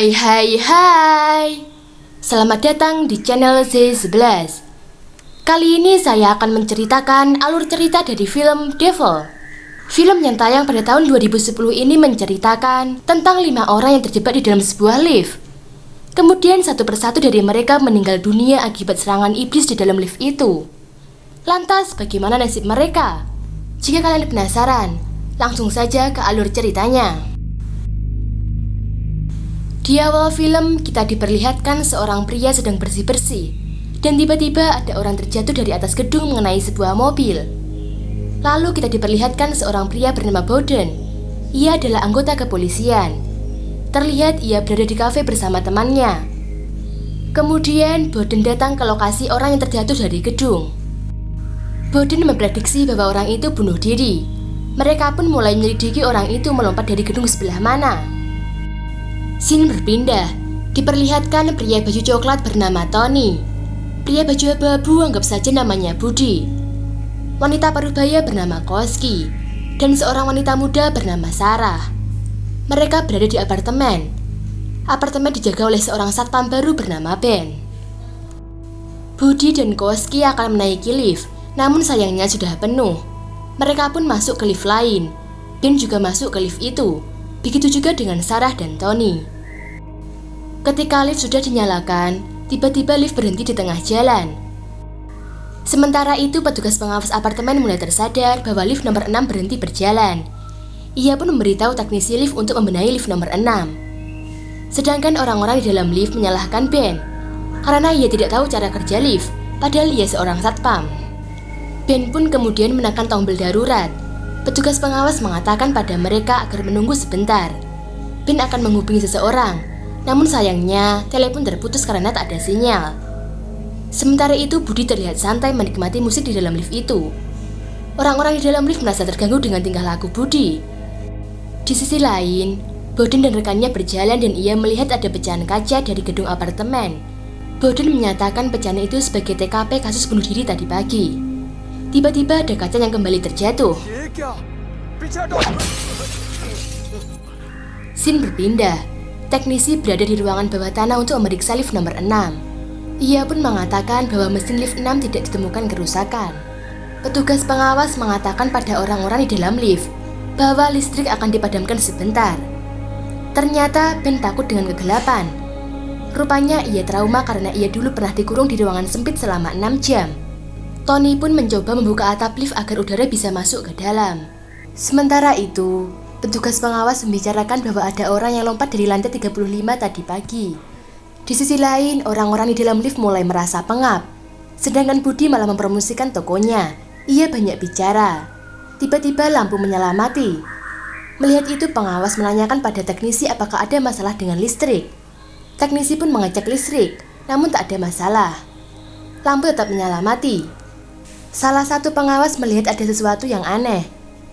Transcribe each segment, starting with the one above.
Hai. Selamat datang di channel Z11. Kali ini saya akan menceritakan alur cerita dari film Devil. Film yang tayang pada tahun 2010 ini menceritakan tentang 5 orang yang terjebak di dalam sebuah lift. Kemudian satu persatu dari mereka meninggal dunia akibat serangan iblis di dalam lift itu. Lantas bagaimana nasib mereka? Jika kalian penasaran, langsung saja ke alur ceritanya. Di awal film, kita diperlihatkan seorang pria sedang bersih-bersih, dan tiba-tiba ada orang terjatuh dari atas gedung mengenai sebuah mobil. Lalu kita diperlihatkan seorang pria bernama Bowden. Ia adalah anggota kepolisian. Terlihat ia berada di kafe bersama temannya. Kemudian Bowden datang ke lokasi orang yang terjatuh dari gedung. Bowden memprediksi bahwa orang itu bunuh diri. Mereka pun mulai menyelidiki orang itu melompat dari gedung sebelah mana. Scene berpindah, diperlihatkan pria baju coklat bernama Tony. Pria baju abu-abu anggap saja namanya Budi. Wanita parubaya bernama Koski, dan seorang wanita muda bernama Sarah. Mereka berada di apartemen. Apartemen dijaga oleh seorang satpam baru bernama Ben. Budi dan Koski akan menaiki lift, namun sayangnya sudah penuh. Mereka pun masuk ke lift lain. Ben juga masuk ke lift itu. Begitu juga dengan Sarah dan Tony. Ketika lift sudah dinyalakan, tiba-tiba lift berhenti di tengah jalan. Sementara itu petugas pengawas apartemen mulai tersadar bahwa lift nomor 6 berhenti berjalan. Ia pun memberitahu teknisi lift untuk membenahi lift nomor 6. Sedangkan orang-orang di dalam lift menyalahkan Ben karena ia tidak tahu cara kerja lift, padahal ia seorang satpam. Ben pun kemudian menekan tombol darurat. Petugas pengawas mengatakan pada mereka agar menunggu sebentar. Ben akan menghubungi seseorang, namun sayangnya telepon terputus karena tak ada sinyal. Sementara itu Budi terlihat santai menikmati musik di dalam lift itu. Orang-orang di dalam lift merasa terganggu dengan tingkah laku Budi. Di sisi lain, Bowden dan rekannya berjalan dan ia melihat ada pecahan kaca dari gedung apartemen. Bowden menyatakan pecahan itu sebagai TKP kasus bunuh diri tadi pagi. Tiba-tiba ada kaca yang kembali terjatuh. Scene berpindah. Teknisi berada di ruangan bawah tanah untuk memeriksa lift nomor 6. Ia pun mengatakan bahwa mesin lift 6 tidak ditemukan kerusakan. Petugas pengawas mengatakan pada orang-orang di dalam lift bahwa listrik akan dipadamkan sebentar. Ternyata Ben takut dengan kegelapan. Rupanya ia trauma karena ia dulu pernah dikurung di ruangan sempit selama 6 jam. Tony pun mencoba membuka atap lift agar udara bisa masuk ke dalam. Sementara itu, petugas pengawas membicarakan bahwa ada orang yang lompat dari lantai 35 tadi pagi. Di sisi lain, orang-orang di dalam lift mulai merasa pengap. Sedangkan Budi malah mempromosikan tokonya. Ia banyak bicara. Tiba-tiba lampu menyala mati. Melihat itu, pengawas menanyakan pada teknisi apakah ada masalah dengan listrik. Teknisi pun mengecek listrik, namun tak ada masalah. Lampu tetap menyala mati. Salah satu pengawas melihat ada sesuatu yang aneh.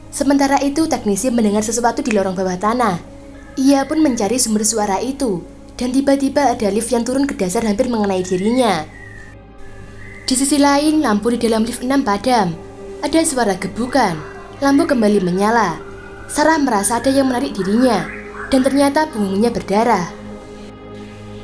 Sementara itu teknisi mendengar sesuatu di lorong bawah tanah. Ia pun mencari sumber suara itu, dan tiba-tiba ada lift yang turun ke dasar hampir mengenai dirinya. Di sisi lain, lampu di dalam lift 6 padam. Ada suara gebukan. Lampu kembali menyala. Sarah merasa ada yang menarik dirinya, dan ternyata punggungnya berdarah.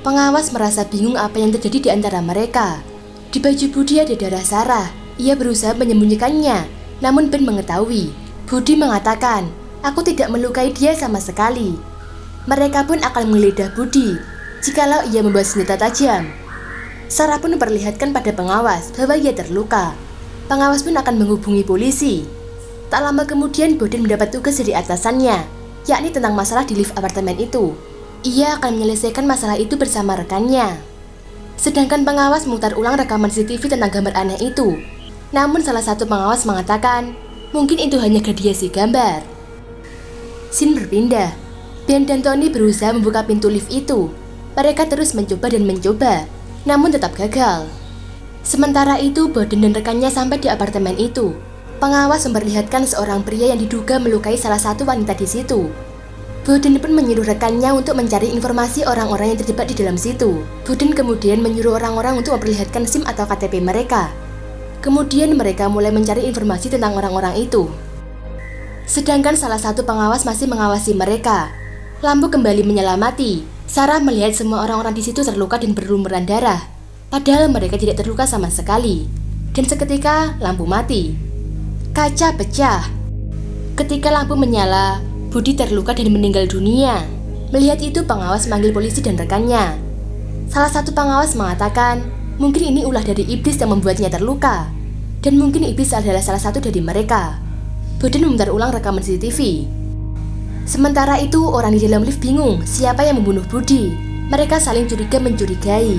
Pengawas merasa bingung apa yang terjadi di antara mereka. Di baju Budi ada darah Sarah. Ia berusaha menyembunyikannya, namun Ben mengetahui. Budi mengatakan, "Aku tidak melukai dia sama sekali." Mereka pun akan menggeledah Budi jikalau ia membawa senjata tajam. Sarah pun memperlihatkan pada pengawas bahwa ia terluka. Pengawas pun akan menghubungi polisi. Tak lama kemudian Bowden mendapat tugas dari atasannya, yakni tentang masalah di lift apartemen itu. Ia akan menyelesaikan masalah itu bersama rekannya. Sedangkan pengawas memutar ulang rekaman CCTV tentang gambar aneh itu. Namun salah satu pengawas mengatakan, mungkin itu hanya gradiasi gambar. Scene berpindah. Ben dan Tony berusaha membuka pintu lift itu. Mereka terus mencoba dan mencoba, namun tetap gagal. Sementara itu, Bowden dan rekannya sampai di apartemen itu. Pengawas memperlihatkan seorang pria yang diduga melukai salah satu wanita di situ. Bowden pun menyuruh rekannya untuk mencari informasi orang-orang yang terjebak di dalam situ. Bowden kemudian menyuruh orang-orang untuk memperlihatkan SIM atau KTP mereka. Kemudian mereka mulai mencari informasi tentang orang-orang itu. Sedangkan salah satu pengawas masih mengawasi mereka. Lampu kembali menyala mati. Sarah melihat semua orang-orang di situ terluka dan berlumuran darah, padahal mereka tidak terluka sama sekali. Dan seketika lampu mati. Kaca pecah. Ketika lampu menyala, Budi terluka dan meninggal dunia. Melihat itu, pengawas manggil polisi dan rekannya. Salah satu pengawas mengatakan, mungkin ini ulah dari iblis yang membuatnya terluka. Dan mungkin iblis adalah salah satu dari mereka. Budi memutar ulang rekaman CCTV. Sementara itu, orang di dalam lift bingung siapa yang membunuh Budi. Mereka saling mencurigai.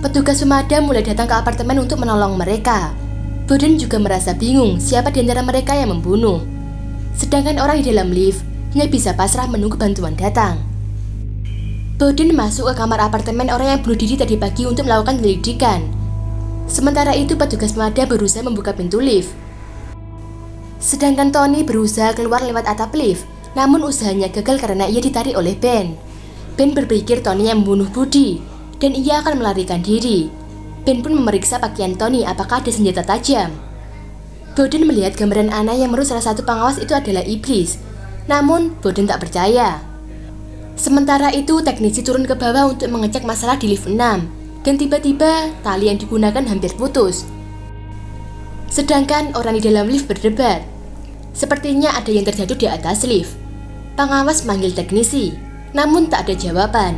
Petugas pemadam mulai datang ke apartemen untuk menolong mereka. Budi juga merasa bingung siapa di antara mereka yang membunuh. Sedangkan orang di dalam lift hanya bisa pasrah menunggu bantuan datang. Bodin masuk ke kamar apartemen orang yang bunuh diri tadi pagi untuk melakukan penyelidikan. Sementara itu petugas pemadam berusaha membuka pintu lift. Sedangkan Tony berusaha keluar lewat atap lift, namun usahanya gagal karena ia ditarik oleh Ben. Ben berpikir Tony yang membunuh Budi, dan ia akan melarikan diri. Ben pun memeriksa pakaian Tony apakah ada senjata tajam. Bodin melihat gambaran Anna yang menurut salah satu pengawas itu adalah iblis. Namun, Bodin tak percaya. Sementara itu, teknisi turun ke bawah untuk mengecek masalah di lift 6. Dan tiba-tiba, tali yang digunakan hampir putus. Sedangkan orang di dalam lift berdebat. Sepertinya ada yang terjatuh di atas lift. Pengawas manggil teknisi, namun tak ada jawaban.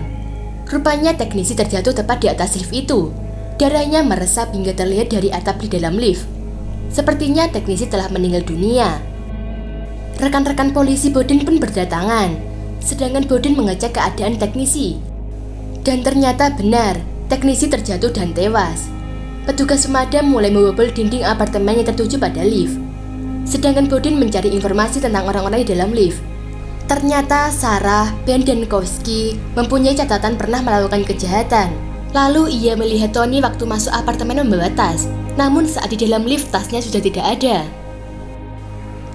Rupanya teknisi terjatuh tepat di atas lift itu. Darahnya meresap hingga terlihat dari atap di dalam lift. Sepertinya teknisi telah meninggal dunia. Rekan-rekan polisi Bodin pun berdatangan, sedangkan Bodin mengecek keadaan teknisi. Dan ternyata benar, teknisi terjatuh dan tewas. Petugas pemadam mulai membobol dinding apartemen yang tertuju pada lift. Sedangkan Bodin mencari informasi tentang orang-orang di dalam lift. Ternyata Sarah, Ben, dan Kowski mempunyai catatan pernah melakukan kejahatan. Lalu ia melihat Tony waktu masuk apartemen membawa tas, namun saat di dalam lift tasnya sudah tidak ada.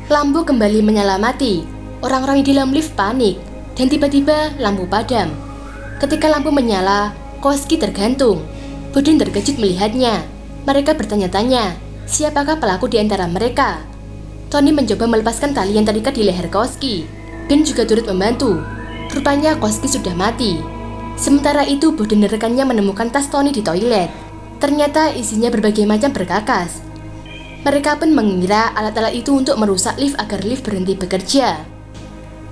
Lampu kembali menyala mati. Orang-orang di dalam lift panik dan tiba-tiba lampu padam. Ketika lampu menyala, Kowski tergantung. Bodin terkejut melihatnya. Mereka bertanya-tanya, siapakah pelaku di antara mereka? Tony mencoba melepaskan tali yang terikat di leher Kowski. Ben juga turut membantu. Rupanya Kowski sudah mati. Sementara itu, Bodin dan rekannya menemukan tas Tony di toilet. Ternyata isinya berbagai macam berkakas. Mereka pun mengira alat-alat itu untuk merusak lift agar lift berhenti bekerja.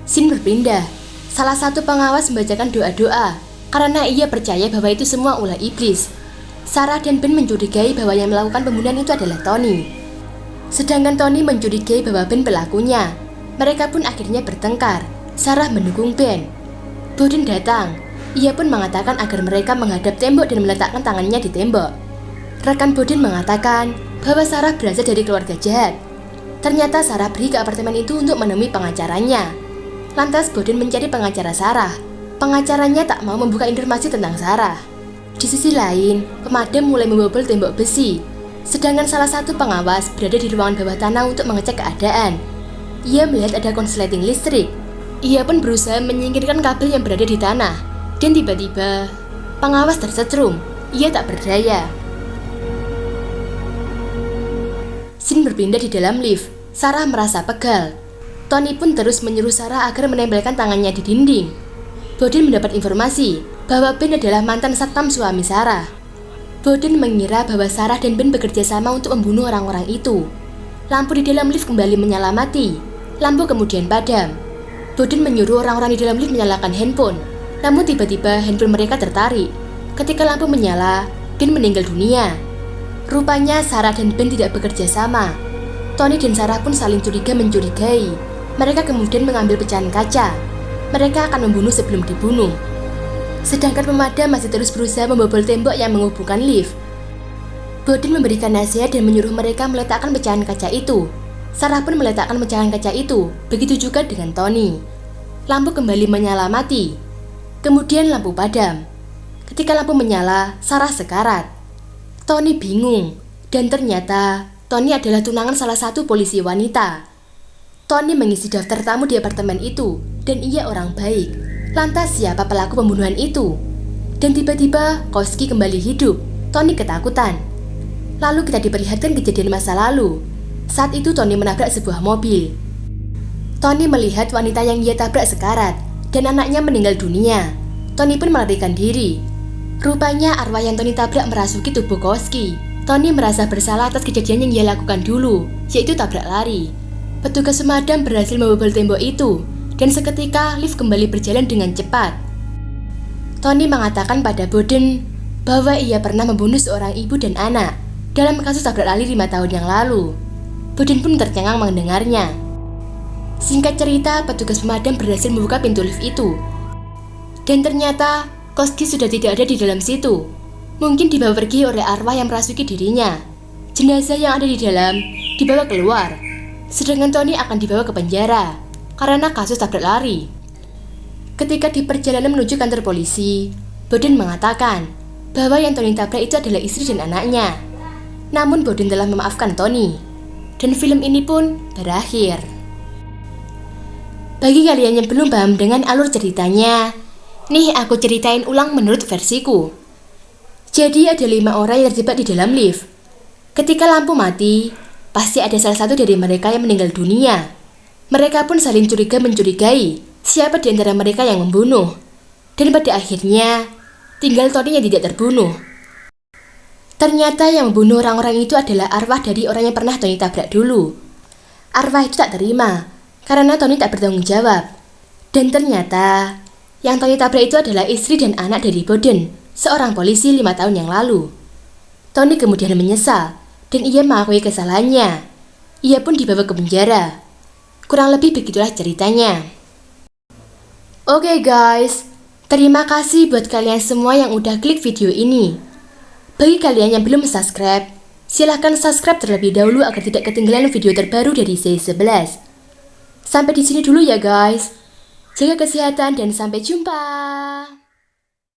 Scene berpindah. Salah satu pengawas membacakan doa-doa karena ia percaya bahwa itu semua ulah iblis. Sarah dan Ben mencurigai bahwa yang melakukan pembunuhan itu adalah Tony. Sedangkan Tony mencurigai bahwa Ben pelakunya. Mereka pun akhirnya bertengkar. Sarah mendukung Ben. Bodin datang. Ia pun mengatakan agar mereka menghadap tembok dan meletakkan tangannya di tembok. Rekan Bodin mengatakan bahwa Sarah berasal dari keluarga jahat. Ternyata Sarah pergi ke apartemen itu untuk menemui pengacaranya. Lantas Bodin mencari pengacara Sarah. Pengacaranya tak mau membuka informasi tentang Sarah. Di sisi lain, pemadam mulai membobol tembok besi. Sedangkan salah satu pengawas berada di ruangan bawah tanah untuk mengecek keadaan. Ia melihat ada konsleting listrik. Ia pun berusaha menyingkirkan kabel yang berada di tanah. Dan tiba-tiba, pengawas tersetrum. Ia tak berdaya. Scene berpindah di dalam lift. Sarah merasa pegal. Tony pun terus menyuruh Sarah agar menempelkan tangannya di dinding. Bodin mendapat informasi bahwa Ben adalah mantan satpam suami Sarah. Bodin mengira bahwa Sarah dan Ben bekerja sama untuk membunuh orang-orang itu. Lampu di dalam lift kembali menyala mati. Lampu kemudian padam. Bodin menyuruh orang-orang di dalam lift menyalakan handphone. Namun tiba-tiba handphone mereka tertarik. Ketika lampu menyala, Ben meninggal dunia. Rupanya Sarah dan Ben tidak bekerja sama. Tony dan Sarah pun saling mencurigai. Mereka kemudian mengambil pecahan kaca. Mereka akan membunuh sebelum dibunuh. Sedangkan pemadam masih terus berusaha membobol tembok yang menghubungkan lift. Bodin memberikan nasihat dan menyuruh mereka meletakkan pecahan kaca itu. Sarah pun meletakkan pecahan kaca itu. Begitu juga dengan Tony. Lampu kembali menyala mati. Kemudian lampu padam. Ketika lampu menyala, Sarah sekarat. Tony bingung, dan ternyata Tony adalah tunangan salah satu polisi wanita. Tony mengisi daftar tamu di apartemen itu, dan ia orang baik. Lantas siapa pelaku pembunuhan itu? Dan tiba-tiba Kowski kembali hidup. Tony ketakutan. Lalu kita diperlihatkan kejadian masa lalu. Saat itu Tony menabrak sebuah mobil. Tony melihat wanita yang ia tabrak sekarat, dan anaknya meninggal dunia. Tony pun melarikan diri. Rupanya arwah yang Tony tabrak merasuki tubuh Koski. Tony merasa bersalah atas kejadian yang ia lakukan dulu, yaitu tabrak lari. Petugas pemadam berhasil membobol tembok itu, dan seketika lift kembali berjalan dengan cepat. Tony mengatakan pada Bowden bahwa ia pernah membunuh seorang ibu dan anak dalam kasus tabrak lari 5 tahun yang lalu. Bowden pun tercengang mendengarnya. Singkat cerita, petugas pemadam berhasil membuka pintu lift itu. Dan ternyata, Koski sudah tidak ada di dalam situ. Mungkin dibawa pergi oleh arwah yang merasuki dirinya. Jenazah yang ada di dalam dibawa keluar. Sedangkan Tony akan dibawa ke penjara karena kasus tabrak lari. Ketika di perjalanan menuju kantor polisi, Bowden mengatakan bahwa yang Tony tabrak itu adalah istri dan anaknya. Namun Bowden telah memaafkan Tony. Dan film ini pun berakhir. Bagi kalian yang belum paham dengan alur ceritanya, nih aku ceritain ulang menurut versiku. Jadi ada 5 orang yang terjebak di dalam lift. Ketika lampu mati, pasti ada salah satu dari mereka yang meninggal dunia. Mereka pun saling mencurigai siapa di antara mereka yang membunuh. Dan pada akhirnya, tinggal Tony yang tidak terbunuh. Ternyata yang membunuh orang-orang itu adalah arwah dari orang yang pernah Tony tabrak dulu. Arwah itu tak terima karena Tony tak bertanggung jawab. Dan ternyata yang Tony tabrak itu adalah istri dan anak dari Bowden, seorang polisi 5 tahun yang lalu. Tony kemudian menyesal dan ia mengakui kesalahannya. Ia pun dibawa ke penjara. Kurang lebih begitulah ceritanya. Oke guys, terima kasih buat kalian semua yang udah klik video ini. Bagi kalian yang belum subscribe, silahkan subscribe terlebih dahulu agar tidak ketinggalan video terbaru dari seri 11. Sampai di sini dulu ya guys. Jaga kesehatan dan sampai jumpa.